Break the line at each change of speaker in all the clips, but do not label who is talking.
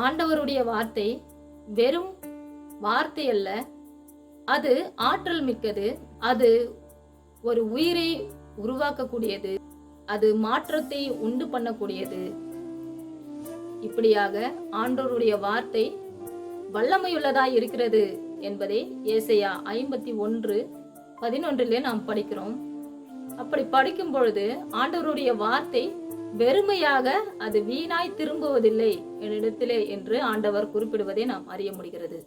ஆண்டவருடைய வார்த்தை வெறும் வார்த்தை அல்ல, அது ஆற்றல் மிக்கது. அது ஒரு உயிரை உருவாக்கக்கூடியது. அது மாற்றத்தை உண்டு பண்ணக்கூடியது. இப்படியாக ஆண்டவருடைய வார்த்தை வல்லமையுள்ளதாய் இருக்கிறது என்பதை ஏசாயா 51:11 நாம் படிக்கிறோம். அப்படி படிக்கும் பொழுது ஆண்டவருடைய வார்த்தை வெறுமையாக அது வீணாய் திரும்புவதில்லை என்னிடத்திலே என்று ஆண்டவர் குறிப்பிடுவதை நாம் அறிய முடிகிறது.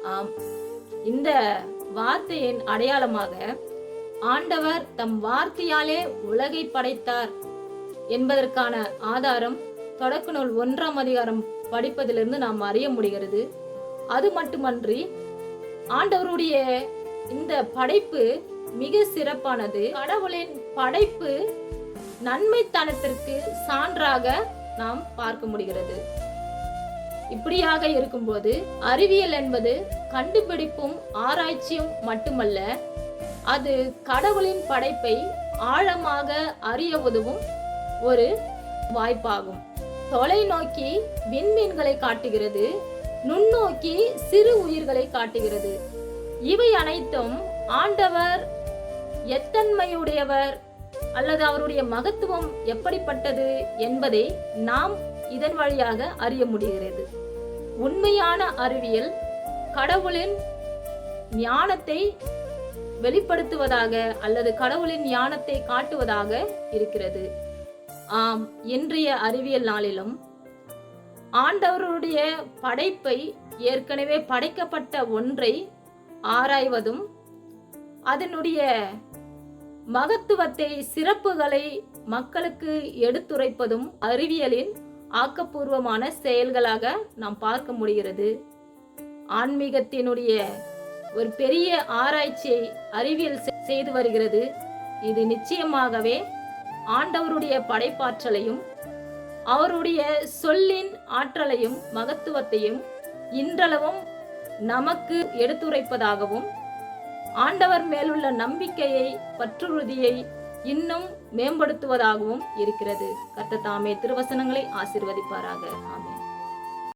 ஆம், இந்த வார்த்தையின் அடையாளமாக ஆண்டவர் தம் வார்த்தையாலே உலகை படைத்தார் என்பதற்கான ஆதாரம் தொடக்க நூல் 1ஆம் அதிகாரம் படிப்பதிலிருந்து நாம் அறிய முடிகிறது. அது மட்டுமன்றி ஆண்டவருடைய இந்த படைப்பு மிக சிறப்பானது. கடவுளின் படைப்பு நன்மைத்தனத்திற்கு சான்றாக நாம் பார்க்க முடிகிறது. இப்படியாக இருக்கும்போது அறிவியல் என்பது கண்டுபிடிப்பும் ஆராய்ச்சியும் மட்டுமல்ல, அது கடவுளின் படைப்பை ஆழமாக அறிய உதவும் ஒரு வாய்ப்பாகும். தொலைநோக்கி விண்மீன்களை காட்டுகிறது, நுண்ணோக்கி சிறு உயிர்களை காட்டுகிறது. இவை அனைத்தும் ஆண்டவர் எத்தன்மையுடையவர் அல்லது அவருடைய மகத்துவம் எப்படிப்பட்டது என்பதை நாம் இதன் வழியாக அறிய முடிகிறது. உண்மையான அறிவியல் கடவுளின் ஞானத்தை வெளிப்படுத்துவதாக அல்லது கடவுளின் ஞானத்தை காட்டுவதாக இருக்கிறது. ஆம், இன்றைய அறிவியல் நாளிலும் ஆண்டவருடைய படைப்பை, ஏற்கனவே படைக்கப்பட்ட ஒன்றை ஆராய்வதும் அதனுடைய மகத்துவத்தை, சிறப்புகளை மக்களுக்கு எடுத்துரைப்பதும் அறிவியலின் ஆக்கப்பூர்வமான செயல்களாக நாம் பார்க்க முடிகிறது. ஆன்மீகத்தினுடைய ஒரு பெரிய ஆராய்ச்சியை அறிவியல் செய்து வருகிறது. இது நிச்சயமாகவே ஆண்டவருடைய படைப்பாற்றலையும் அவருடைய சொல்லின் ஆற்றலையும் மகத்துவத்தையும் இன்றளவும் நமக்கு எடுத்துரைப்பதாகவும் ஆண்டவர் மேலுள்ள நம்பிக்கையை, பற்றுறுதியை இன்னும் மேம்படுத்துவதாகவும் இருக்கிறது. கர்த்தர் தாமே திருவசனங்களை ஆசீர்வதிப்பாராக. ஆமென்.